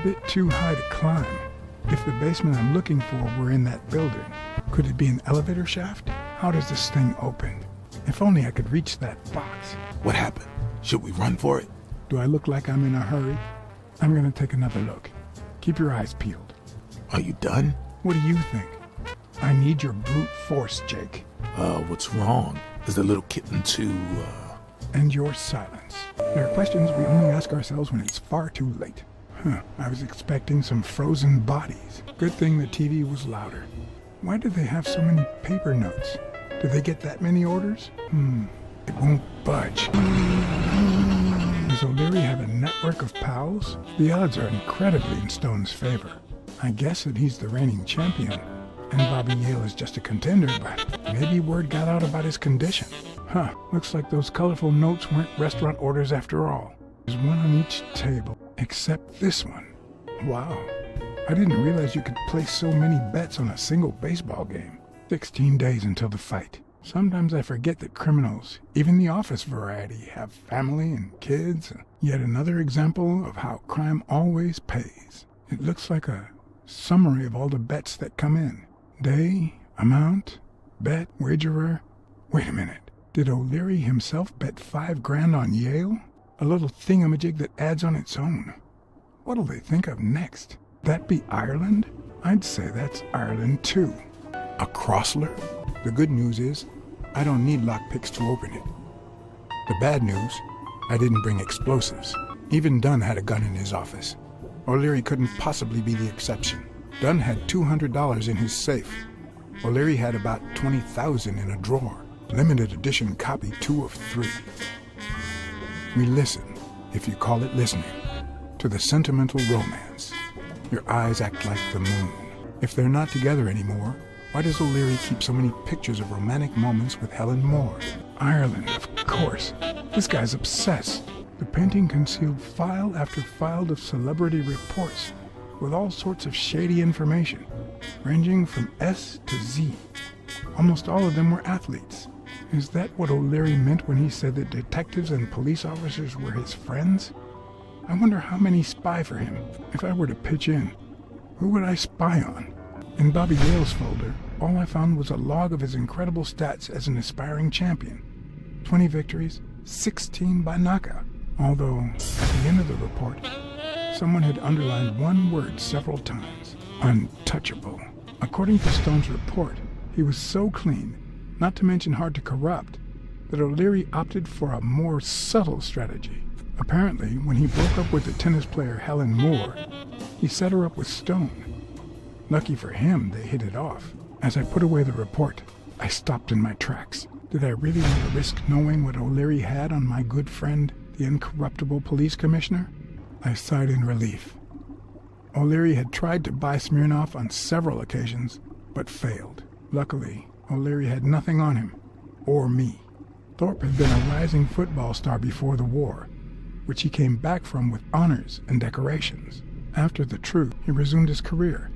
bit too high to climb. If the basement I'm looking for were in that building, could it be an elevator shaft? How does this thing open? If only I could reach that box. What happened? Should we run for it? Do I look like I'm in a hurry? I'm gonna take another look. Keep your eyes peeled. Are you done? What do you think? I need your brute force, Jake. What's wrong? Is the little kitten too, And your silence. There are questions we only ask ourselves when it's far too late. I was expecting some frozen bodies. Good thing the TV was louder. Why do they have so many paper notes? Do they get that many orders? It won't budge. Does O'Leary have a network of pals? The odds are incredibly in Stone's favor. I guess that he's the reigning champion, and Bobby Yale is just a contender, but maybe word got out about his condition. Looks like those colorful notes weren't restaurant orders after all. There's one on each table, except this one. Wow, I didn't realize you could place so many bets on a single baseball game. 16 days until the fight. Sometimes I forget that criminals, even the office variety, have family and kids. Yet another example of how crime always pays. It looks like a summary of all the bets that come in. Day, amount, bet, wagerer. Wait a minute. Did O'Leary himself bet $5 grand on Yale? A little thingamajig that adds on its own. What'll they think of next? That be Ireland? I'd say that's Ireland too. A Crossler? The good news is, I don't need lockpicks to open it. The bad news, I didn't bring explosives. Even Dunn had a gun in his office. O'Leary couldn't possibly be the exception. Dunn had $200 in his safe. O'Leary had about $20,000 in a drawer. Limited edition copy 2 of 3. We listen, if you call it listening, to the sentimental romance. Your eyes act like the moon. If they're not together anymore, why does O'Leary keep so many pictures of romantic moments with Helen Moore? Ireland, of course. This guy's obsessed. The painting concealed file after file of celebrity reports with all sorts of shady information, ranging from S to Z. Almost all of them were athletes. Is that what O'Leary meant when he said that detectives and police officers were his friends? I wonder how many spy for him. If I were to pitch in, who would I spy on? In Bobby Yale's folder, all I found was a log of his incredible stats as an aspiring champion. 20 victories, 16 by knockout. Although, at the end of the report, someone had underlined one word several times. Untouchable. According to Stone's report, he was so clean, not to mention hard to corrupt, that O'Leary opted for a more subtle strategy. Apparently, when he broke up with the tennis player Helen Moore, he set her up with Stone. Lucky for him, they hit it off. As I put away the report, I stopped in my tracks. Did I really want to risk knowing what O'Leary had on my good friend, the incorruptible police commissioner? I sighed in relief. O'Leary had tried to buy Smirnoff on several occasions, but failed. Luckily, O'Leary had nothing on him, or me. Thorpe had been a rising football star before the war, which he came back from with honors and decorations. After the truce, he resumed his career.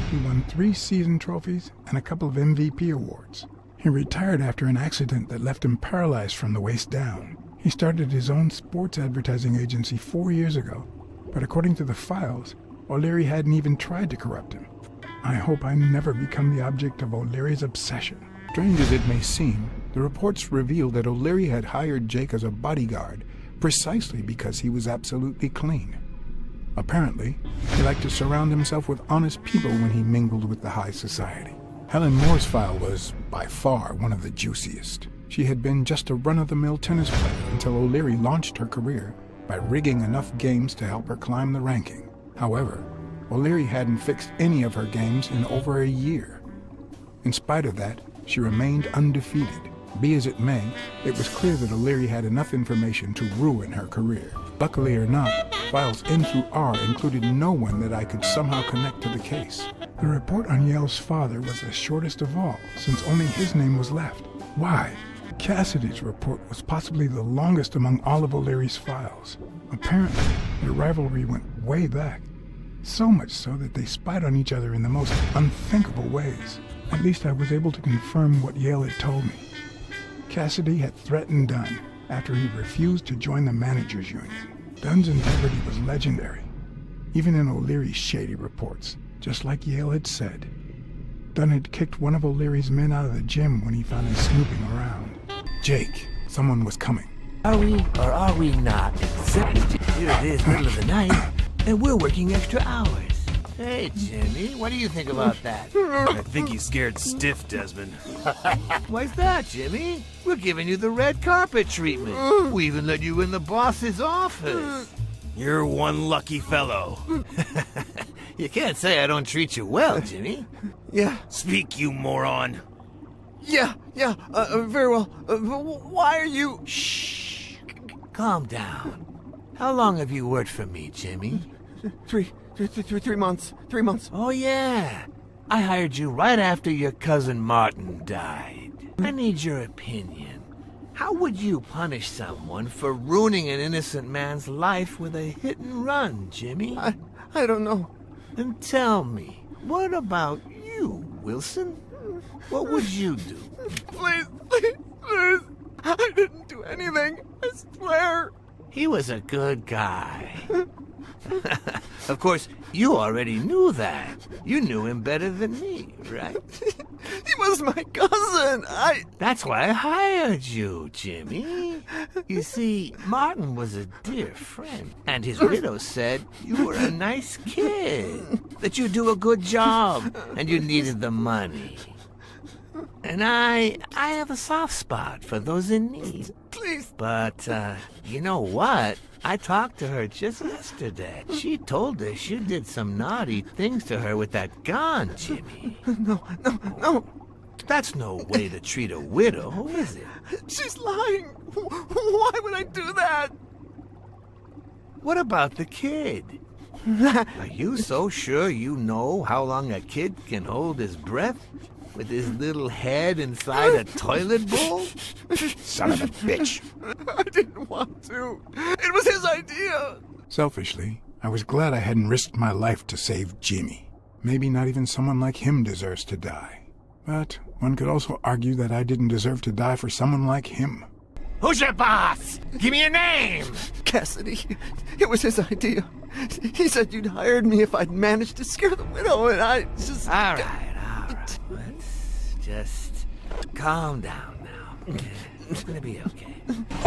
He won 3 season trophies and a couple of MVP awards. He retired after an accident that left him paralyzed from the waist down. He started his own sports advertising agency 4 years ago, but according to the files, O'Leary hadn't even tried to corrupt him. I hope I never become the object of O'Leary's obsession. Strange as it may seem, the reports revealed that O'Leary had hired Jake as a bodyguard precisely because he was absolutely clean. Apparently, he liked to surround himself with honest people when he mingled with the high society. Helen Moore's file was, by far, one of the juiciest. She had been just a run-of-the-mill tennis player until O'Leary launched her career by rigging enough games to help her climb the ranking. However, O'Leary hadn't fixed any of her games in over a year. In spite of that, she remained undefeated. Be as it may, it was clear that O'Leary had enough information to ruin her career. Luckily or not, files N through R included no one that I could somehow connect to the case. The report on Yale's father was the shortest of all, since only his name was left. Why? Cassidy's report was possibly the longest among all of O'Leary's files. Apparently, their rivalry went way back. So much so that they spied on each other in the most unthinkable ways. At least I was able to confirm what Yale had told me. Cassidy had threatened Dunn after he refused to join the managers' union. Dunn's integrity was legendary. even in O'Leary's shady reports, just like Yale had said. Dunn had kicked one of O'Leary's men out of the gym when he found him snooping around. Jake, someone was coming. Are we or are we not? Here it is, middle of the night, and we're working extra hours. Hey, Jimmy, what do you think about that? I think he's scared stiff, Desmond. Why's that, Jimmy? We're giving you the red carpet treatment. We even let you in the boss's office. You're one lucky fellow. You can't say I don't treat you well, Jimmy. Yeah, Speak, you moron. yeah, very well. Why are you... Shh. Calm down. How long have you worked for me, Jimmy? 3 months. 3 months. Oh, yeah. I hired you right after your cousin Martin died. I need your opinion. How would you punish someone for ruining an innocent man's life with a hit and run, Jimmy? I don't know. And tell me, what about you, Wilson? What would you do? Please. I didn't do anything. I swear. He was a good guy. Of course, you already knew that. You knew him better than me, right? He was my cousin. That's why I hired you, Jimmy. You see, Martin was a dear friend, and his widow said you were a nice kid, that you do a good job, and you needed the money. And I have a soft spot for those in need. Please. But, you know what? I talked to her just yesterday. She told us you did some naughty things to her with that gun, Jimmy. No. That's no way to treat a widow, is it? She's lying. Why would I do that? What about the kid? Are you so sure you know how long a kid can hold his breath with his little head inside a toilet bowl? Son of a bitch. I didn't want to. It was his idea. Selfishly, I was glad I hadn't risked my life to save Jimmy. Maybe not even someone like him deserves to die. But one could also argue that I didn't deserve to die for someone like him. Who's your boss? Give me a name! Cassidy. It was his idea. He said you'd hired me if I'd managed to scare the widow, and I just... All right. Let's just calm down now. It's gonna be okay.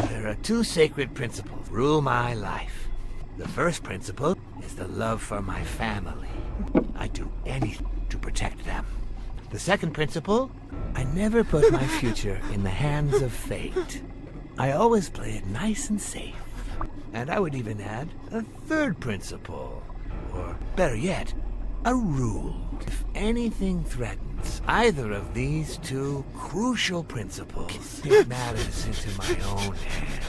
There are 2 sacred principles rule my life. The first principle is the love for my family. I do anything to protect them. The second principle, I never put my future in the hands of fate. I always play it nice and safe. And I would even add a third principle, or better yet, a rule. If anything threatens either of these 2 crucial principles, it matters into my own hands.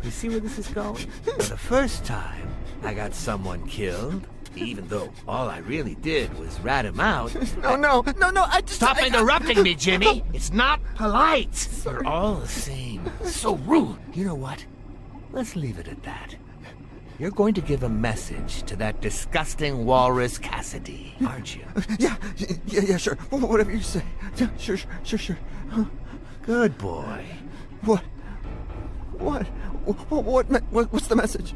You see where this is going? For the first time, I got someone killed, even though all I really did was rat him out. No, I just... Stop interrupting me, Jimmy! It's not polite! You're all the same. So rude. You know what? Let's leave it at that. You're going to give a message to that disgusting walrus Cassidy, aren't you? Yeah, sure. Whatever you say. Yeah, sure. Good boy. What's the message?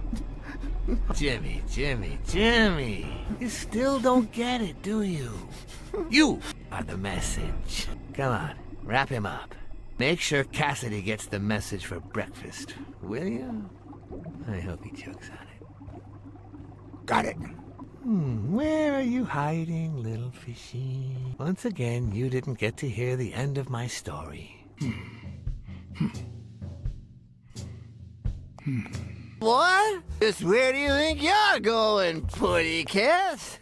Jimmy. You still don't get it, do you? You are the message. Come on, wrap him up. Make sure Cassidy gets the message for breakfast, will you? I hope he chokes on it. Got it. Where are you hiding, little fishy? Once again, you didn't get to hear the end of my story. What? Just where do you think you're going, putty cat?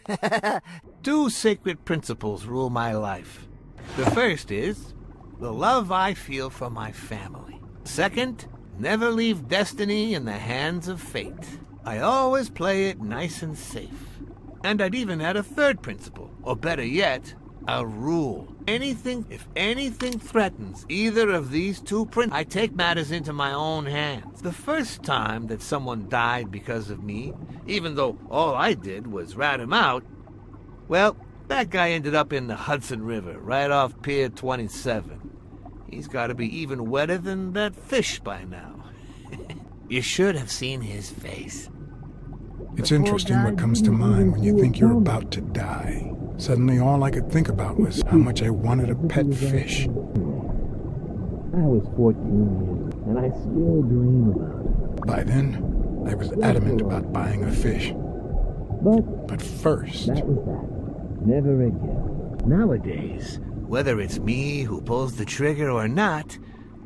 2 sacred principles rule my life. The first is the love I feel for my family. Second, never leave destiny in the hands of fate. I always play it nice and safe. And I'd even add a third principle, or better yet, a rule. If anything threatens either of these 2 principles, I take matters into my own hands. The first time that someone died because of me, even though all I did was rat him out, well, that guy ended up in the Hudson River, right off Pier 27. He's got to be even wetter than that fish by now. You should have seen his face. It's interesting what comes to mind when you think you're about to die. Suddenly all I could think about was how much I wanted a pet fish. I was 14 and I still dream about it. By then, I was adamant about buying a fish. But first... That was that. Never again. Nowadays, whether it's me who pulls the trigger or not,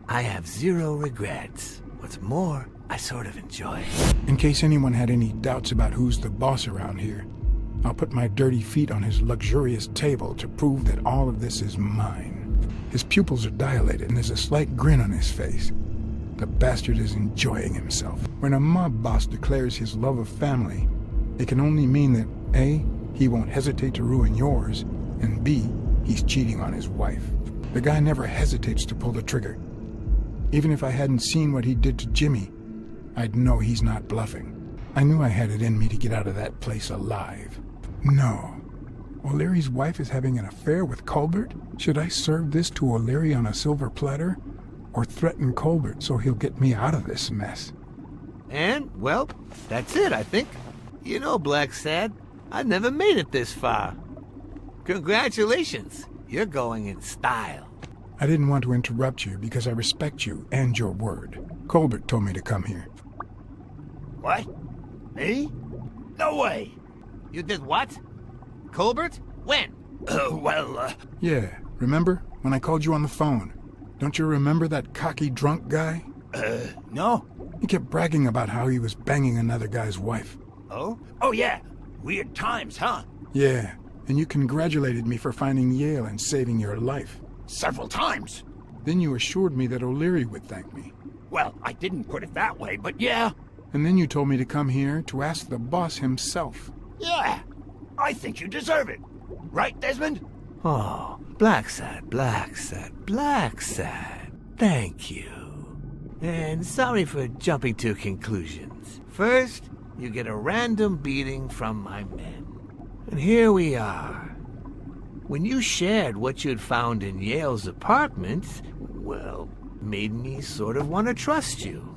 I have zero regrets. What's more, I sort of enjoy it. In case anyone had any doubts about who's the boss around here, I'll put my dirty feet on his luxurious table to prove that all of this is mine. His pupils are dilated and there's a slight grin on his face. The bastard is enjoying himself. When a mob boss declares his love of family, it can only mean that A, he won't hesitate to ruin yours, and B, he's cheating on his wife. The guy never hesitates to pull the trigger. Even if I hadn't seen what he did to Jimmy, I'd know he's not bluffing. I knew I had it in me to get out of that place alive. No. O'Leary's wife is having an affair with Colbert? Should I serve this to O'Leary on a silver platter? Or threaten Colbert so he'll get me out of this mess? And, well, that's it, I think. You know, Black Sad, I never made it this far. Congratulations. You're going in style. I didn't want to interrupt you because I respect you and your word. Colbert told me to come here. What? Me? No way. You did what? Colbert? When? Yeah, remember? When I called you on the phone. Don't you remember that cocky drunk guy? No. He kept bragging about how he was banging another guy's wife. Oh? Oh, yeah. Weird times, huh? Yeah, and you congratulated me for finding Yale and saving your life. Several times. Then you assured me that O'Leary would thank me. Well, I didn't put it that way, but yeah. And then you told me to come here to ask the boss himself. Yeah. I think you deserve it. Right, Desmond? Oh, Black Sad, Black Sad, Black Sad. Thank you. And sorry for jumping to conclusions. First, you get a random beating from my men. And here we are. When you shared what you'd found in Yale's apartment, well, made me sort of want to trust you.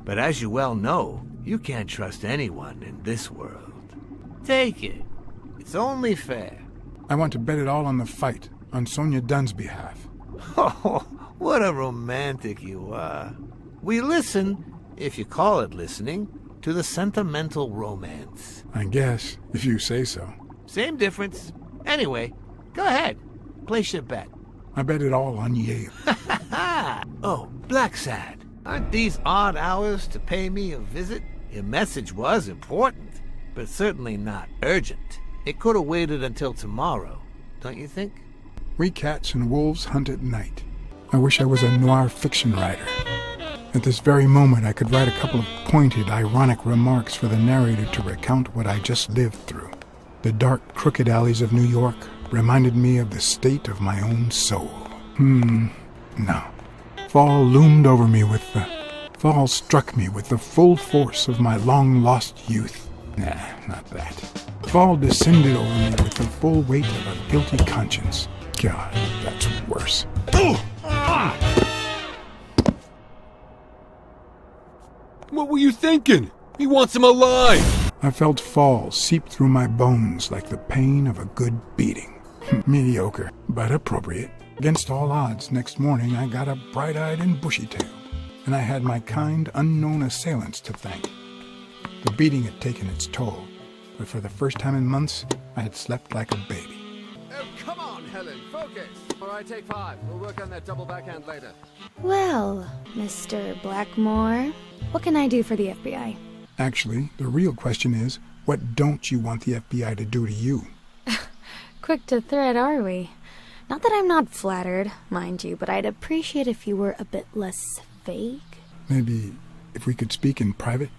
But as you well know, you can't trust anyone in this world. Take it. It's only fair. I want to bet it all on the fight, on Sonia Dunn's behalf. Oh, what a romantic you are. We listen, if you call it listening, to the sentimental romance. I guess, if you say so. Same difference. Anyway, go ahead. Place your bet. I bet it all on Yale. Oh, Black Sad. Aren't these odd hours to pay me a visit? Your message was important, but certainly not urgent. It could have waited until tomorrow, don't you think? We cats and wolves hunt at night. I wish I was a noir fiction writer. At this very moment, I could write a couple of pointed, ironic remarks for the narrator to recount what I just lived through. The dark, crooked alleys of New York reminded me of the state of my own soul. No. Fall struck me with the full force of my long-lost youth. Nah, not that. Fall descended over me with the full weight of a guilty conscience. God, that's worse. What were you thinking? He wants him alive! I felt fall seep through my bones like the pain of a good beating. Mediocre, but appropriate. Against all odds, next morning I got up bright-eyed and bushy-tailed, and I had my kind, unknown assailants to thank. The beating had taken its toll, but for the first time in months, I had slept like a baby. Oh, come on, Helen, focus! All right, take 5. We'll work on that double backhand later. Well, Mr. Blackmore, what can I do for the FBI? Actually, the real question is, what don't you want the FBI to do to you? Quick to threat, are we? Not that I'm not flattered, mind you, but I'd appreciate if you were a bit less vague. Maybe if we could speak in private?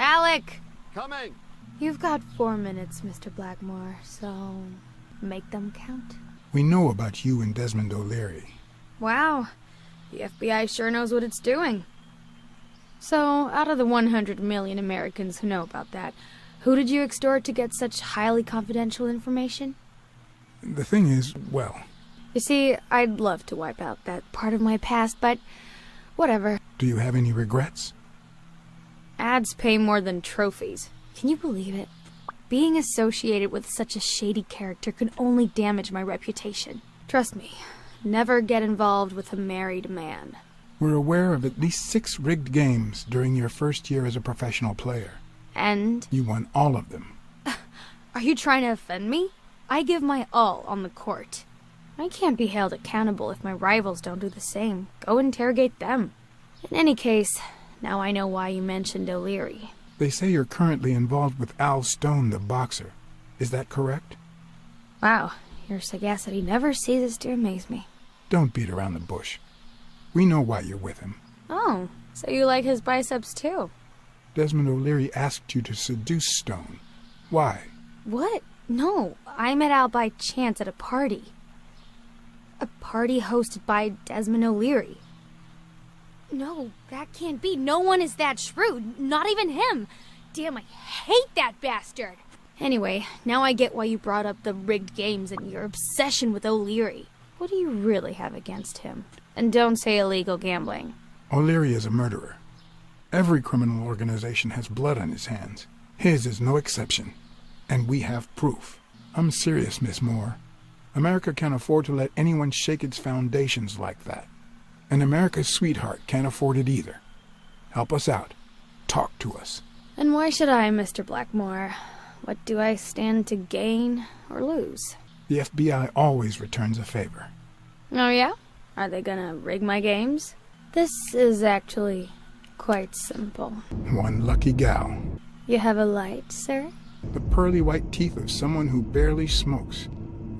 Alec! Coming! You've got 4 minutes, Mr. Blackmore, so make them count. We know about you and Desmond O'Leary. Wow, the FBI sure knows what it's doing. So, out of the 100 million Americans who know about that, who did you extort to get such highly confidential information? The thing is, well... You see, I'd love to wipe out that part of my past, but whatever. Do you have any regrets? Ads pay more than trophies. Can you believe it? Being associated with such a shady character could only damage my reputation. Trust me, never get involved with a married man. We're aware of at least 6 rigged games during your first year as a professional player. And? You won all of them. Are you trying to offend me? I give my all on the court. I can't be held accountable if my rivals don't do the same. Go interrogate them. In any case, now I know why you mentioned O'Leary. They say you're currently involved with Al Stone, the boxer. Is that correct? Wow, your sagacity never ceases to amaze me. Don't beat around the bush. We know why you're with him. Oh, so you like his biceps too? Desmond O'Leary asked you to seduce Stone. Why? What? No, I met Al by chance at a party. A party hosted by Desmond O'Leary. No, that can't be. No one is that shrewd. Not even him. Damn, I hate that bastard. Anyway, now I get why you brought up the rigged games and your obsession with O'Leary. What do you really have against him? And don't say illegal gambling. O'Leary is a murderer. Every criminal organization has blood on his hands. His is no exception. And we have proof. I'm serious, Miss Moore. America can't afford to let anyone shake its foundations like that. And America's sweetheart can't afford it either. Help us out. Talk to us. And why should I, Mr. Blackmore? What do I stand to gain or lose? The FBI always returns a favor. Oh yeah? Are they gonna rig my games? This is actually quite simple. One lucky gal. You have a light, sir? The pearly white teeth of someone who barely smokes.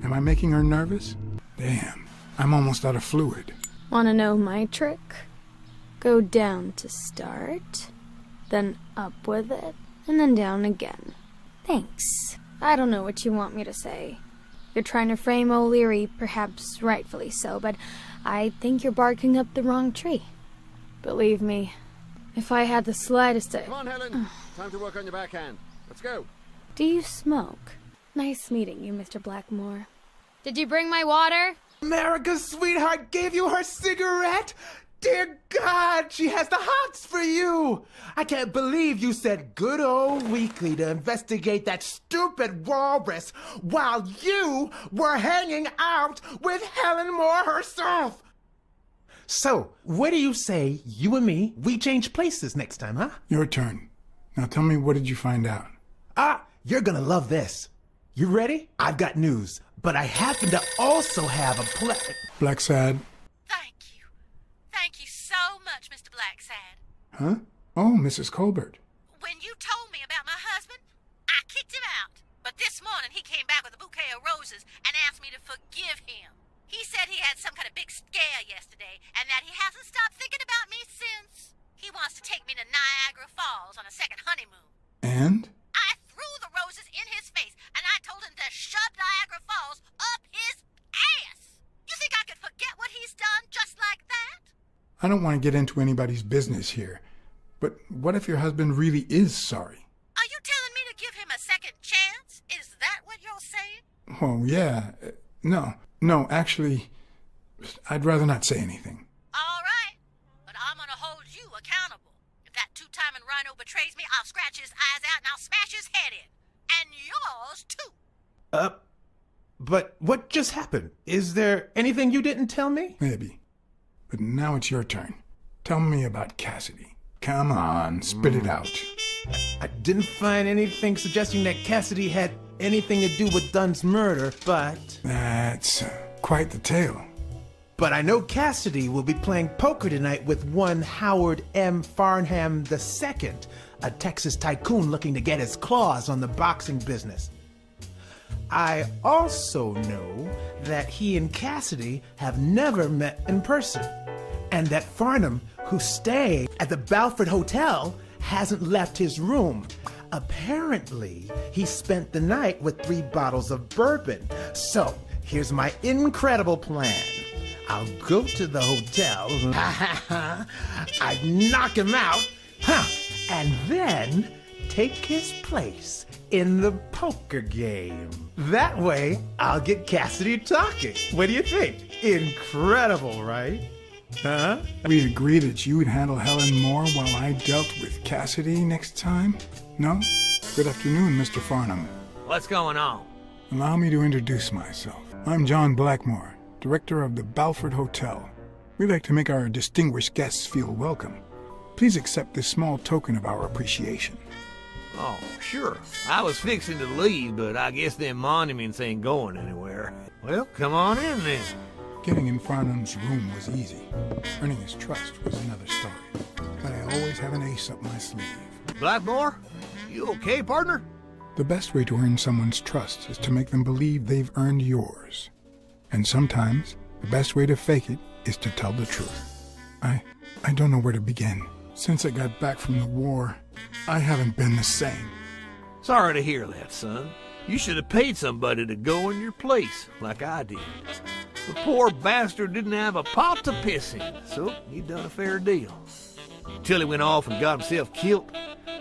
Am I making her nervous? Damn, I'm almost out of fluid. Wanna know my trick? Go down to start, then up with it, and then down again. Thanks. I don't know what you want me to say. You're trying to frame O'Leary, perhaps rightfully so, but I think you're barking up the wrong tree. Believe me, if I had the slightest... Come on, Helen. Time to work on your backhand. Let's go. Do you smoke? Nice meeting you, Mr. Blackmore. Did you bring my water? America's sweetheart gave you her cigarette? Dear God, she has the hots for you! I can't believe you said good old Weekly to investigate that stupid walrus while you were hanging out with Helen Moore herself! So, what do you say, you and me, we change places next time, huh? Your turn. Now tell me, what did you find out? You're gonna love this. You ready? I've got news, but I happen to also have a Blacksad. Thank you. Thank you so much, Mr. Blacksad. Huh? Oh, Mrs. Colbert. When you told me about my husband, I kicked him out. But this morning he came back with a bouquet of roses and asked me to forgive him. He said he had some kind of big scare yesterday and that he hasn't stopped thinking about me since. He wants to take me to Niagara Falls on a second honeymoon. And? I threw the roses in his face and I told him to shove Niagara Falls up his ass. You think I could forget what he's done just like that? I don't want to get into anybody's business here, but what if your husband really is sorry? Are you telling me to give him a second chance? Is that what you're saying? Oh, yeah. No, actually, I'd rather not say anything. All right, but I'm gonna hold you accountable. If that two-timing rhino betrays me, I'll scratch his eyes out and I'll smash his head in. And yours, too. But what just happened? Is there anything you didn't tell me? Maybe. But now it's your turn. Tell me about Cassidy. Come on, spit it out. I didn't find anything suggesting that Cassidy had anything to do with Dunn's murder, but... That's quite the tale. But I know Cassidy will be playing poker tonight with one Howard M. Farnham II, a Texas tycoon looking to get his claws on the boxing business. I also know that he and Cassidy have never met in person, and that Farnham, who's staying at the Balford Hotel, hasn't left his room. Apparently, he spent the night with 3 bottles of bourbon. So, here's my incredible plan. I'll go to the hotel, I'd knock him out, and then take his place in the poker game. That way, I'll get Cassidy talking. What do you think? Incredible, right? Huh? We agree that you would handle Helen Moore while I dealt with Cassidy next time? No? Good afternoon, Mr. Farnham. What's going on? Allow me to introduce myself. I'm John Blackmore, director of the Balford Hotel. We like to make our distinguished guests feel welcome. Please accept this small token of our appreciation. Oh, sure. I was fixing to leave, but I guess them monuments ain't going anywhere. Well, come on in then. Getting in Farnham's room was easy. Earning his trust was another story. But I always have an ace up my sleeve. Blackmore? You okay, partner? The best way to earn someone's trust is to make them believe they've earned yours. And sometimes, the best way to fake it is to tell the truth. I don't know where to begin. Since I got back from the war, I haven't been the same. Sorry to hear that, son. You should have paid somebody to go in your place, like I did. The poor bastard didn't have a pot to piss in, so he done a fair deal. Till he went off and got himself killed.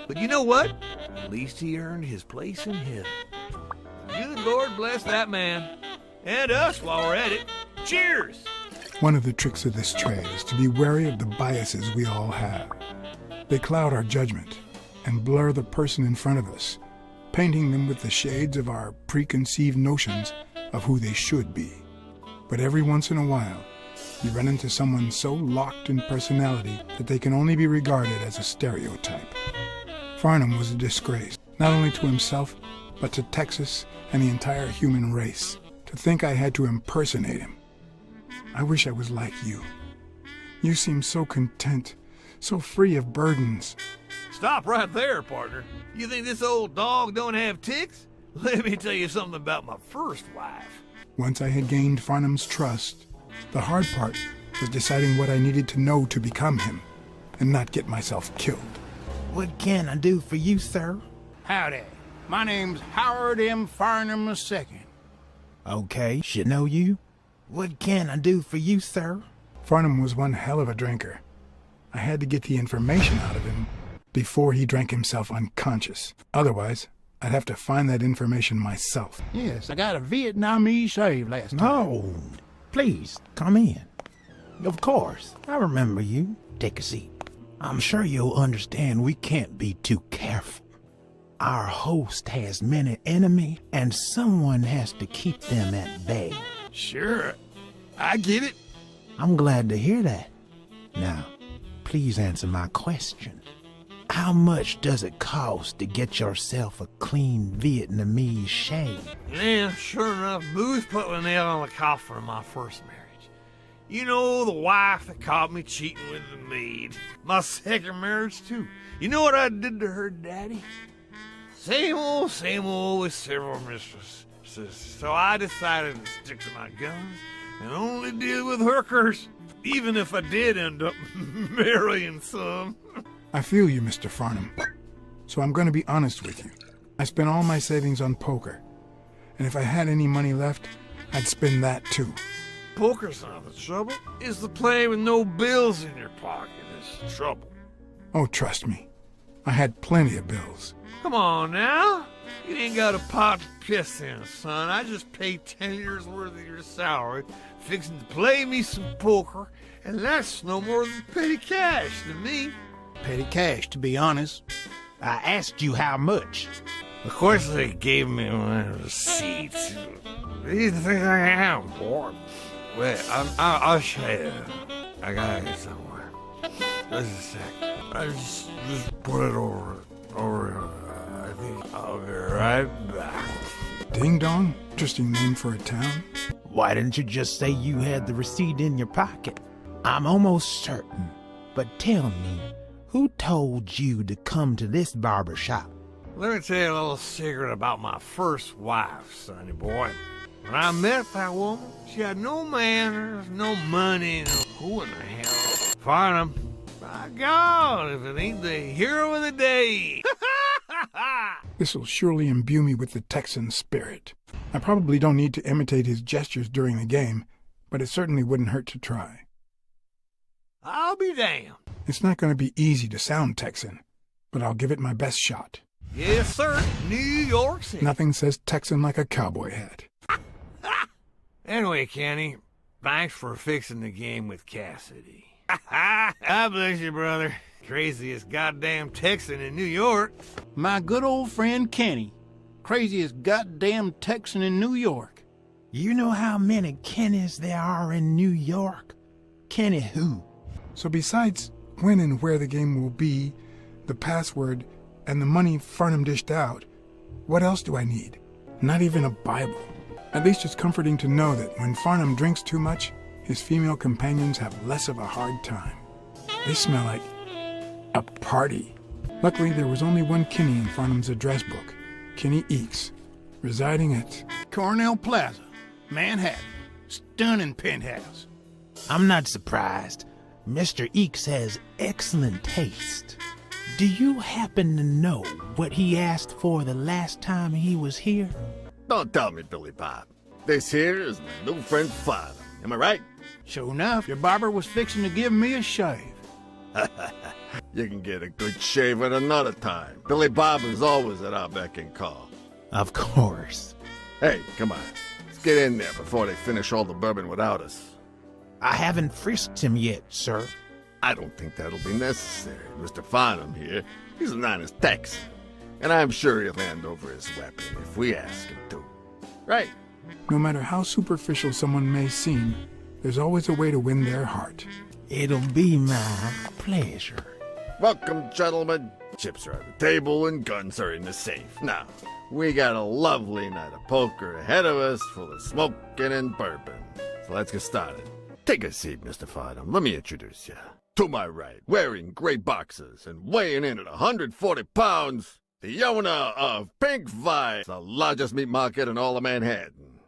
But you know what? At least he earned his place in heaven. Good Lord bless that man. And us while we're at it. Cheers! One of the tricks of this trade is to be wary of the biases we all have. They cloud our judgment and blur the person in front of us, painting them with the shades of our preconceived notions of who they should be. But every once in a while, you run into someone so locked in personality that they can only be regarded as a stereotype. Farnham was a disgrace, not only to himself, but to Texas and the entire human race. To think I had to impersonate him. I wish I was like you. You seem so content, so free of burdens. Stop right there, partner. You think this old dog don't have ticks? Let me tell you something about my first wife. Once I had gained Farnham's trust, the hard part was deciding what I needed to know to become him, and not get myself killed. What can I do for you, sir? Howdy. My name's Howard M. Farnham II. Okay, should know you. What can I do for you, sir? Farnham was one hell of a drinker. I had to get the information out of him before he drank himself unconscious. Otherwise, I'd have to find that information myself. Yes, I got a Vietnamese slave last time. No, please, come in. Of course, I remember you. Take a seat. I'm sure you'll understand we can't be too careful. Our host has many enemies, and someone has to keep them at bay. Sure, I get it. I'm glad to hear that. Now, please answer my question. How much does it cost to get yourself a clean Vietnamese shave? Yeah, sure enough, Booth put the nail on the coffin of my first marriage. You know, the wife that caught me cheating with the maid. My second marriage, too. You know what I did to her daddy? Same old with several mistresses. So I decided to stick to my guns and only deal with hookers, even if I did end up marrying some. I feel you, Mr. Farnham. So I'm going to be honest with you. I spent all my savings on poker. And if I had any money left, I'd spend that too. Poker's not the trouble. It's the play with no bills in your pocket that's the trouble. Oh, trust me. I had plenty of bills. Come on now. You ain't got a pot to piss in, son. I just paid 10 years worth of your salary fixing to play me some poker, and that's no more than petty cash to me. Petty cash, to be honest. I asked you how much. Of course they gave me my receipts. Who do you think I am, boy? Wait, I'll show you. I got it somewhere. Just a sec. I just put it over. I think I'll be right back. Ding Dong? Interesting name for a town. Why didn't you just say you had the receipt in your pocket? I'm almost certain. But tell me, who told you to come to this barber shop? Let me tell you a little secret about my first wife, sonny boy. When I met that woman, she had no manners, no money, no who in the hell. Farnham, by God, if it ain't the hero of the day. This'll surely imbue me with the Texan spirit. I probably don't need to imitate his gestures during the game, but it certainly wouldn't hurt to try. I'll be damned. It's not going to be easy to sound Texan, but I'll give it my best shot. Yes, sir. New York City. Nothing says Texan like a cowboy hat. Anyway, Kenny, thanks for fixing the game with Cassidy. God bless you, brother. Craziest goddamn Texan in New York. My good old friend Kenny. Craziest goddamn Texan in New York. You know how many Kennys there are in New York? Kenny who? So besides when and where the game will be, the password, and the money Farnham dished out, what else do I need? Not even a Bible. At least it's comforting to know that when Farnham drinks too much, his female companions have less of a hard time. They smell like a party. Luckily, there was only one Kinney in Farnham's address book, Kinney Eakes, residing at Cornell Plaza, Manhattan. Stunning penthouse. I'm not surprised. Mr. Eakes has excellent taste. Do you happen to know what he asked for the last time he was here? Don't tell me, Billy Bob. This here is my new friend Father. Am I right? Sure enough, your barber was fixing to give me a shave. You can get a good shave at another time. Billy Bob is always at our beck and call. Of course. Hey, come on. Let's get in there before they finish all the bourbon without us. I haven't frisked him yet, sir. I don't think that'll be necessary. Mr. Farnham here, he's an honest Texan. And I'm sure he'll hand over his weapon if we ask him to. Right? no matter how superficial someone may seem, there's always a way to win their heart. It'll be my pleasure. Welcome, gentlemen. Chips are on the table and guns are in the safe. Now, we got a lovely night of poker ahead of us full of smoking and bourbon. So let's get started. Take a seat, Mr. Farnham. Let me introduce you. To my right, wearing gray boxers and weighing in at 140 pounds, the owner of Pink Vice, the largest meat market in all of Manhattan.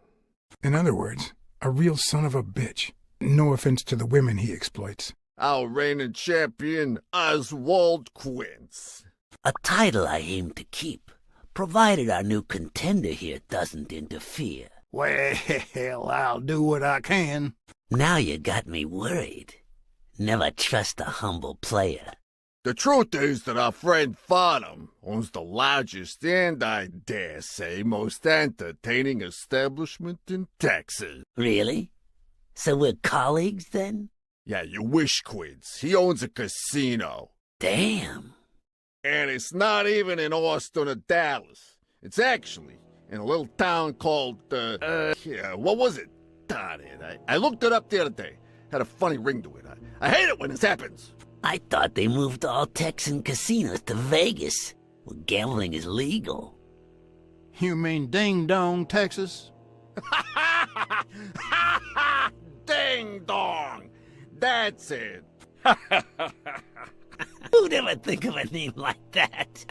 In other words, a real son of a bitch. No offense to the women he exploits. Our reigning champion, Oswald Quince. A title I aim to keep, provided our new contender here doesn't interfere. Well, I'll do what I can. Now you got me worried. Never trust a humble player. The truth is that our friend Farnham owns the largest and, I dare say, most entertaining establishment in Texas. Really? So we're colleagues, then? Yeah, you wish, Quince. He owns a casino. Damn. And it's not even in Austin or Dallas. It's actually in a little town called, what was it? Darn it. I looked it up the other day. Had a funny ring to it. I hate it when this happens. I thought they moved all Texan casinos to Vegas, where gambling is legal. You mean Ding Dong, Texas? Ding dong! That's it. Who'd ever think of a name like that?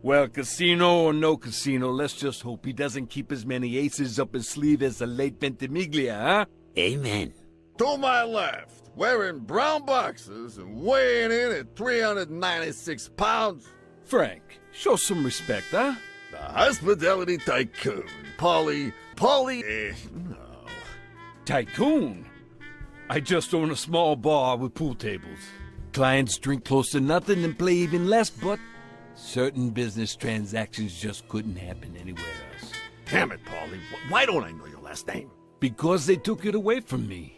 Well, casino or no casino, let's just hope he doesn't keep as many aces up his sleeve as the late Ventimiglia, huh? Amen. To my left, wearing brown boxers and weighing in at 396 pounds. Frank, show some respect, huh? The hospitality tycoon, Polly, no. Tycoon? I just own a small bar with pool tables. Clients drink close to nothing and play even less, but certain business transactions just couldn't happen anywhere else. Damn it, Polly. Why don't I know your last name? Because they took it away from me.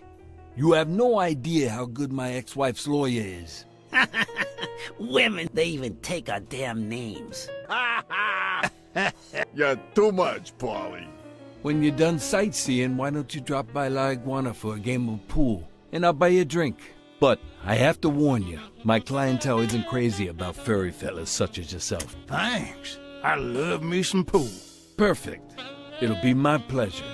You have no idea how good my ex-wife's lawyer is. Women, they even take our damn names. You're too much, Polly. When you're done sightseeing, why don't you drop by La Iguana for a game of pool, and I'll buy you a drink. But I have to warn you, my clientele isn't crazy about furry fellas such as yourself. Thanks. I love me some pool. Perfect. It'll be my pleasure.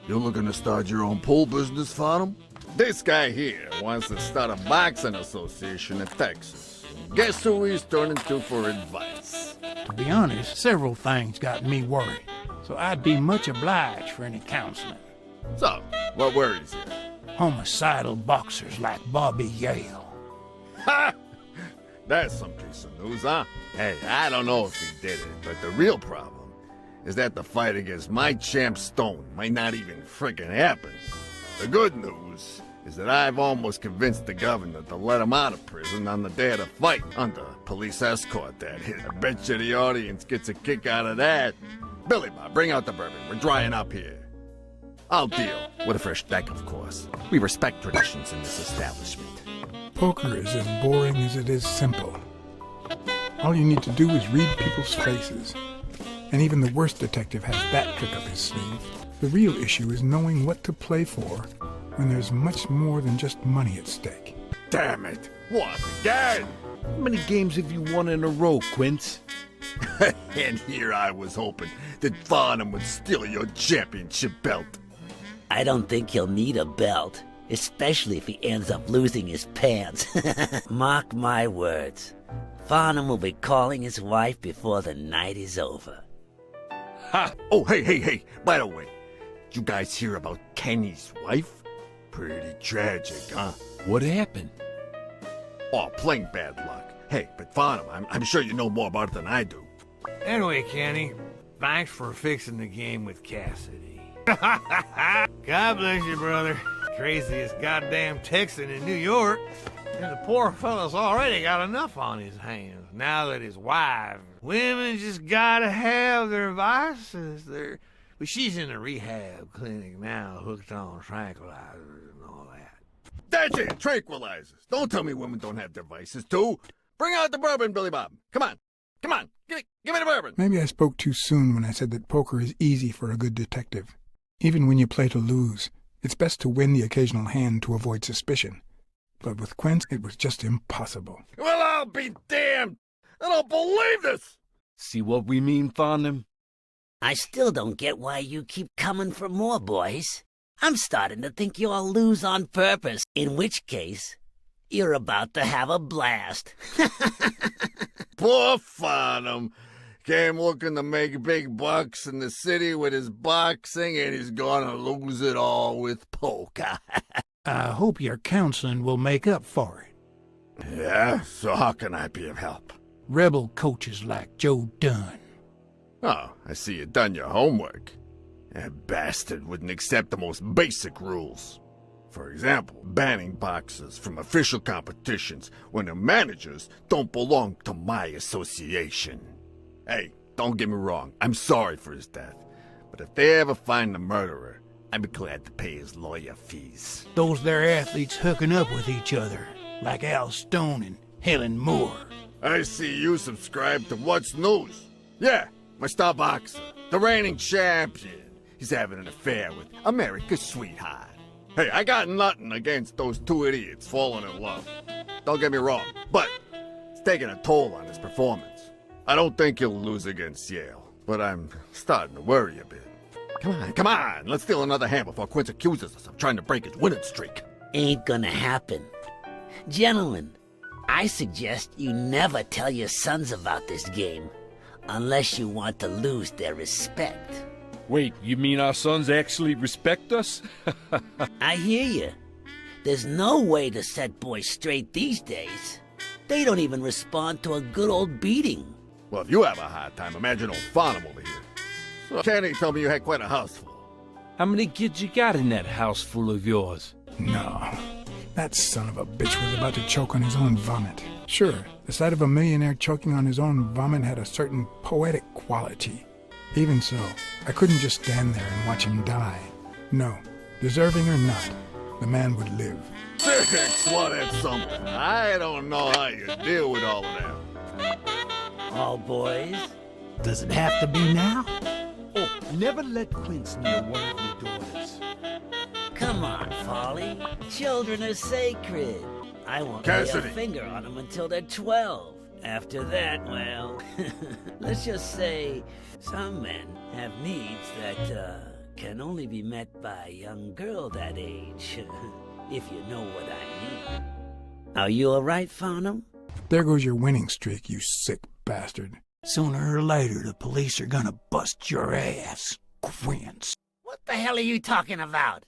You're looking to start your own pool business, Farnham? This guy here wants to start a boxing association in Texas. Guess who he's turning to for advice? To be honest, several things got me worried, so I'd be much obliged for any counseling. So, what worries you? Homicidal boxers like Bobby Yale. Ha! That's some piece of news, huh? Hey, I don't know if he did it, but the real problem is that the fight against my champ Stone might not even frickin' happen. The good news is that I've almost convinced the governor to let him out of prison on the day of the fight, under police escort, that is. I bet you the audience gets a kick out of that. Billy Bob, bring out the bourbon. We're drying up here. I'll deal with a fresh deck, of course. We respect traditions in this establishment. Poker is as boring as it is simple. All you need to do is read people's faces. And even the worst detective has that trick up his sleeve. The real issue is knowing what to play for when there's much more than just money at stake. Damn it! What again? How many games have you won in a row, Quince? And here I was hoping that Farnham would steal your championship belt. I don't think he'll need a belt, especially if he ends up losing his pants. Mark my words. Farnham will be calling his wife before the night is over. Ha! Oh, hey, by the way, did you guys hear about Kenny's wife? Pretty tragic, huh? What happened? Oh, plain bad luck. Hey, but Farnham, I'm sure you know more about it than I do. Anyway, Kenny, thanks for fixing the game with Cassidy. God bless you, brother. Craziest goddamn Texan in New York. And the poor fella's already got enough on his hands now that his wife. Women just gotta have their vices. But she's in a rehab clinic now, hooked on tranquilizers and all that. That's it, tranquilizers. Don't tell me women don't have their vices, too. Bring out the bourbon, Billy Bob. Come on, give me the bourbon. Maybe I spoke too soon when I said that poker is easy for a good detective. Even when you play to lose, it's best to win the occasional hand to avoid suspicion. But with Quince, it was just impossible. Well, I'll be damned! I don't believe this! See what we mean, Farnham? I still don't get why you keep coming for more, boys. I'm starting to think you all lose on purpose, in which case, you're about to have a blast. Poor Farnham. Came looking to make big bucks in the city with his boxing, and he's gonna lose it all with poker. I hope your counseling will make up for it. Yeah? So how can I be of help? Rebel coaches like Joe Dunn. Oh, I see you done your homework. That bastard wouldn't accept the most basic rules. For example, banning boxers from official competitions when their managers don't belong to my association. Hey, don't get me wrong, I'm sorry for his death. But if they ever find the murderer, I'd be glad to pay his lawyer fees. Those there athletes hooking up with each other, like Al Stone and Helen Moore. I see you subscribe to What's News. Yeah, my star boxer, the reigning champion. He's having an affair with America's sweetheart. Hey, I got nothing against those two idiots falling in love. Don't get me wrong, but it's taking a toll on his performance. I don't think he'll lose against Yale, but I'm starting to worry a bit. Come on, let's steal another hand before Quince accuses us of trying to break his winning streak. Ain't gonna happen. Gentlemen, I suggest you never tell your sons about this game, unless you want to lose their respect. Wait, you mean our sons actually respect us? I hear you. There's no way to set boys straight these days. They don't even respond to a good old beating. Well, if you have a hard time, imagine old Farnham over here. So Kenny told me you had quite a house full. How many kids you got in that house full of yours? No. That son of a bitch was about to choke on his own vomit. Sure, the sight of a millionaire choking on his own vomit had a certain poetic quality. Even so, I couldn't just stand there and watch him die. No, deserving or not, the man would live. Six, well, that's something. I don't know how you deal with all of that. All boys? Does it have to be now? Oh, never let Quince near one of your daughters. Come on, Folly. Children are sacred. I won't lay Cassidy. a finger on them until they're 12. After that, well, let's just say some men have needs that can only be met by a young girl that age, if you know what I mean. Are you all right, Farnham? There goes your winning streak, you sick bastard. Sooner or later, the police are gonna bust your ass, Quince. What the hell are you talking about?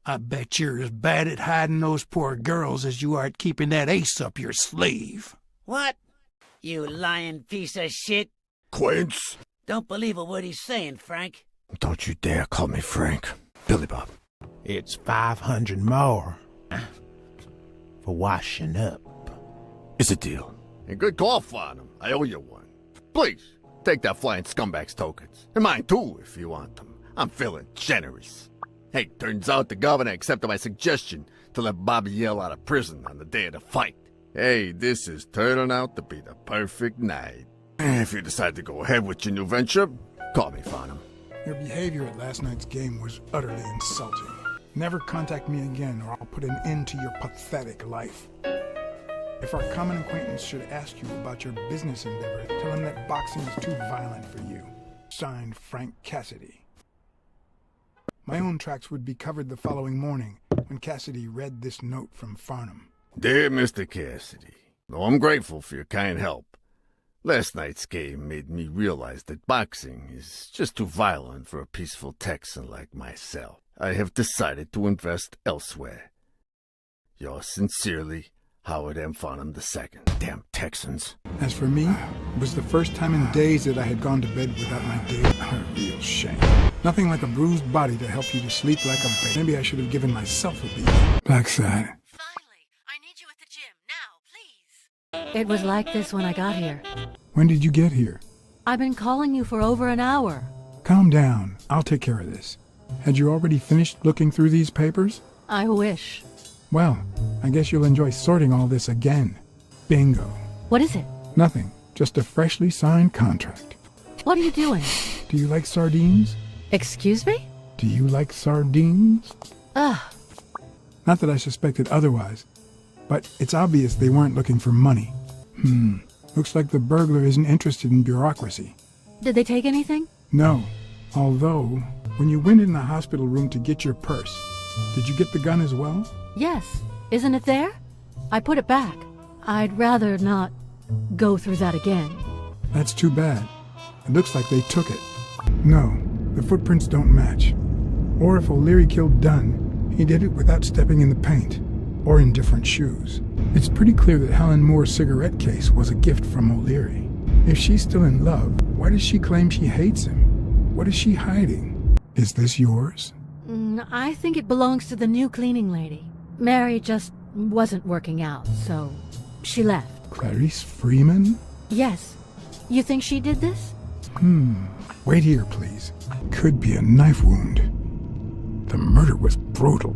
I bet you're as bad at hiding those poor girls as you are at keeping that ace up your sleeve. What? You lying piece of shit? Quince? Don't believe a word he's saying, Frank. Don't you dare call me Frank. Billy Bob. It's 500 more for washing up. It's a deal. And good call, Farnham. I owe you one. Please, take that flying scumbag's tokens. And mine too, if you want them. I'm feeling generous. Hey, turns out the governor accepted my suggestion to let Bobby Yale out of prison on the day of the fight. Hey, this is turning out to be the perfect night. If you decide to go ahead with your new venture, call me, Farnham. Your behavior at last night's game was utterly insulting. Never contact me again, or I'll put an end to your pathetic life. If our common acquaintance should ask you about your business endeavor, tell him that boxing is too violent for you. Signed, Frank Cassidy. My own tracks would be covered the following morning when Cassidy read this note from Farnham. Dear Mr. Cassidy, though I'm grateful for your kind help, last night's game made me realize that boxing is just too violent for a peaceful Texan like myself. I have decided to invest elsewhere. Yours sincerely, Howard M. Farnham II. Damn Texans. As for me, it was the first time in days that I had gone to bed without my daily. A real shame. Nothing like a bruised body to help you to sleep like a baby. Maybe I should have given myself a beat. Blackside. Finally, I need you at the gym now, please. It was like this when I got here. When did you get here? I've been calling you for over an hour. Calm down. I'll take care of this. Had you already finished looking through these papers? I wish. Well, I guess you'll enjoy sorting all this again. Bingo. What is it? Nothing. Just a freshly signed contract. What are you doing? Do you like sardines? Excuse me? Do you like sardines? Ugh. Not that I suspected otherwise, but it's obvious they weren't looking for money. Looks like the burglar isn't interested in bureaucracy. Did they take anything? No. Although, when you went in the hospital room to get your purse, did you get the gun as well? Yes. Isn't it there? I put it back. I'd rather not go through that again. That's too bad. It looks like they took it. No, the footprints don't match. Or if O'Leary killed Dunn, he did it without stepping in the paint, or in different shoes. It's pretty clear that Helen Moore's cigarette case was a gift from O'Leary. If she's still in love, why does she claim she hates him? What is she hiding? Is this yours? I think it belongs to the new cleaning lady. Mary just wasn't working out, so she left. Clarice Freeman? Yes. You think she did this? Wait here, please. Could be a knife wound. The murder was brutal.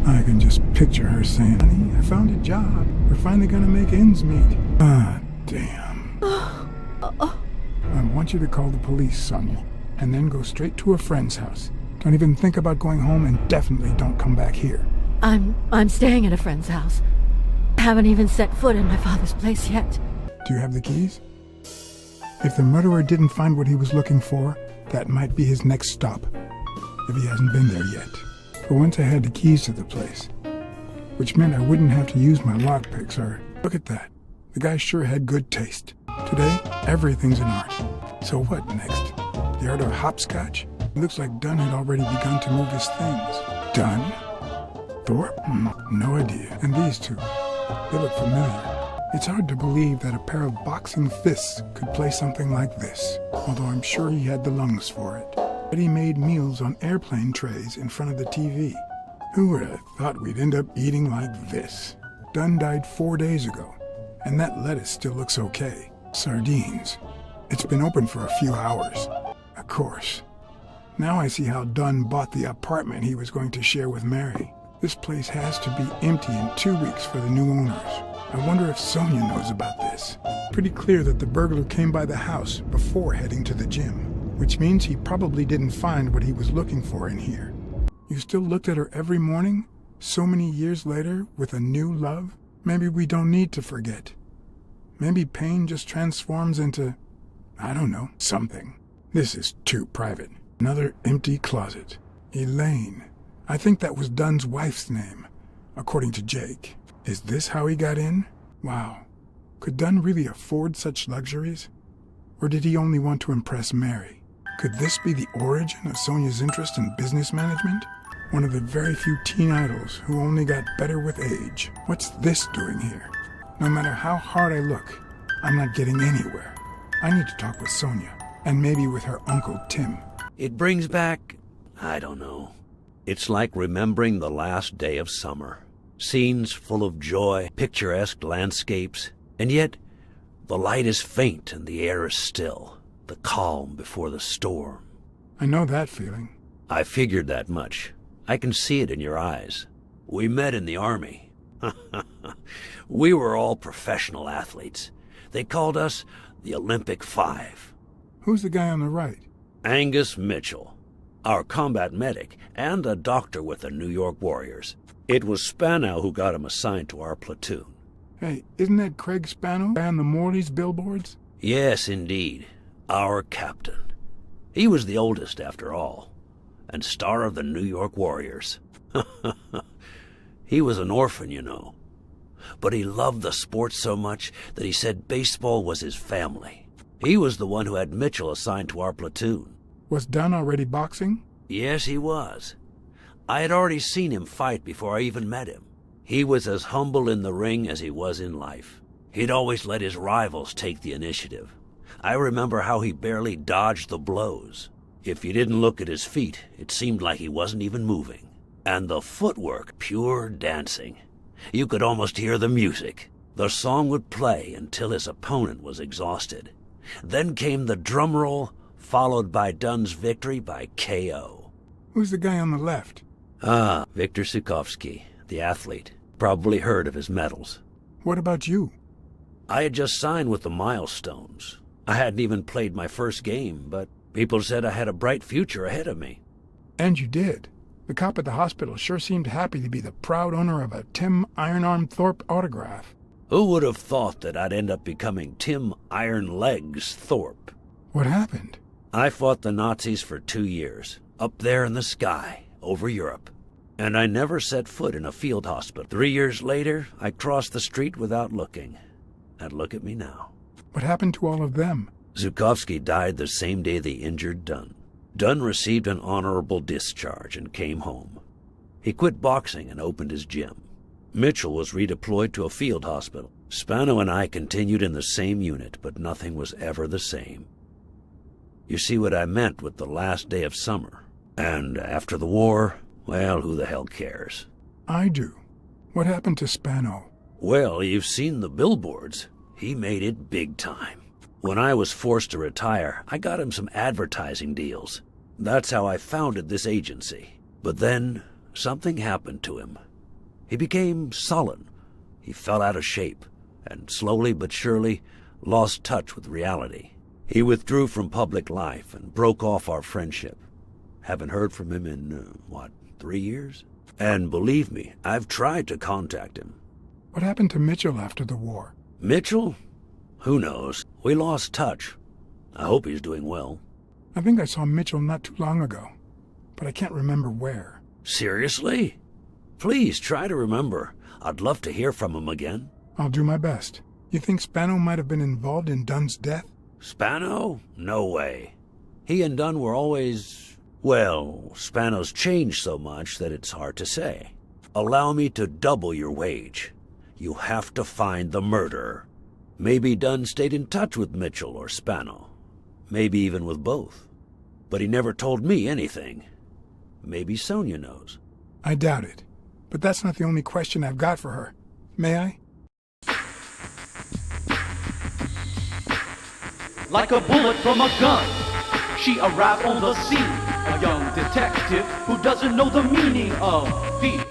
I can just picture her saying, "Honey, I found a job. We're finally gonna make ends meet." Ah, damn. I want you to call the police, Sonia, and then go straight to a friend's house. Don't even think about going home, and definitely don't come back here. I'm staying at a friend's house. Haven't even set foot in my father's place yet. Do you have the keys? If the murderer didn't find what he was looking for, that might be his next stop, if he hasn't been there yet. For once I had the keys to the place, which meant I wouldn't have to use my lockpicks or... Look at that. The guy sure had good taste. Today, everything's an art. So what next? The art of hopscotch? It looks like Dunn had already begun to move his things. Dunn? Thorpe? No idea. And these two? They look familiar. It's hard to believe that a pair of boxing fists could play something like this, although I'm sure he had the lungs for it. Ready-made meals on airplane trays in front of the TV. Who would have thought we'd end up eating like this? Dunn died 4 days ago, and that lettuce still looks okay. Sardines. It's been open for a few hours. Of course. Now I see how Dunn bought the apartment he was going to share with Mary. This place has to be empty in 2 weeks for the new owners. I wonder if Sonia knows about this. Pretty clear that the burglar came by the house before heading to the gym, which means he probably didn't find what he was looking for in here. You still looked at her every morning, so many years later, with a new love? Maybe we don't need to forget. Maybe pain just transforms into, I don't know, something. This is too private. Another empty closet. Elaine. I think that was Dunn's wife's name, according to Jake. Is this how he got in? Wow. Could Dunn really afford such luxuries? Or did he only want to impress Mary? Could this be the origin of Sonia's interest in business management? One of the very few teen idols who only got better with age. What's this doing here? No matter how hard I look, I'm not getting anywhere. I need to talk with Sonia, and maybe with her Uncle Tim. It brings back, I don't know. It's like remembering the last day of summer. Scenes full of joy, picturesque landscapes, and yet the light is faint and the air is still, the calm before the storm. I know that feeling. I figured that much. I can see it in your eyes. We met in the army. We were all professional athletes. They called us the Olympic Five. Who's the guy on the right? Angus Mitchell, our combat medic and a doctor with the New York Warriors. It was Spano who got him assigned to our platoon. Hey, isn't that Craig Spano on the Morley's billboards? Yes, indeed. Our captain. He was the oldest, after all, and star of the New York Warriors. He was an orphan, you know. But he loved the sport so much that he said baseball was his family. He was the one who had Mitchell assigned to our platoon. Was Dunn already boxing? Yes, he was. I had already seen him fight before I even met him. He was as humble in the ring as he was in life. He'd always let his rivals take the initiative. I remember how he barely dodged the blows. If you didn't look at his feet, it seemed like he wasn't even moving. And the footwork, pure dancing. You could almost hear the music. The song would play until his opponent was exhausted. Then came the drum roll, followed by Dunn's victory by KO. Who's the guy on the left? Ah, Viktor Sukovsky, the athlete. Probably heard of his medals. What about you? I had just signed with the Milestones. I hadn't even played my first game, but people said I had a bright future ahead of me. And you did. The cop at the hospital sure seemed happy to be the proud owner of a Tim Ironarm Thorpe autograph. Who would have thought that I'd end up becoming Tim Iron Legs Thorpe? What happened? I fought the Nazis for 2 years, up there in the sky, over Europe. And I never set foot in a field hospital. 3 years later, I crossed the street without looking. And look at me now. What happened to all of them? Zukovsky died the same day they injured Dunn. Dunn received an honorable discharge and came home. He quit boxing and opened his gym. Mitchell was redeployed to a field hospital. Spano and I continued in the same unit, but nothing was ever the same. You see what I meant with the last day of summer. And after the war, well, who the hell cares? I do. What happened to Spano? Well, you've seen the billboards. He made it big time. When I was forced to retire, I got him some advertising deals. That's how I founded this agency. But then, something happened to him. He became sullen. He fell out of shape, and slowly but surely lost touch with reality. He withdrew from public life and broke off our friendship. Haven't heard from him in, 3 years? And believe me, I've tried to contact him. What happened to Mitchell after the war? Mitchell? Who knows? We lost touch. I hope he's doing well. I think I saw Mitchell not too long ago, but I can't remember where. Seriously? Please try to remember. I'd love to hear from him again. I'll do my best. You think Spano might have been involved in Dunn's death? Spano? No way. He and Dunn were always... Well, Spano's changed so much that it's hard to say. Allow me to double your wage. You have to find the murderer. Maybe Dunn stayed in touch with Mitchell or Spano. Maybe even with both. But he never told me anything. Maybe Sonia knows. I doubt it. But that's not the only question I've got for her. May I? Like a bullet from a gun, she arrived on the scene. A young detective who doesn't know the meaning of peace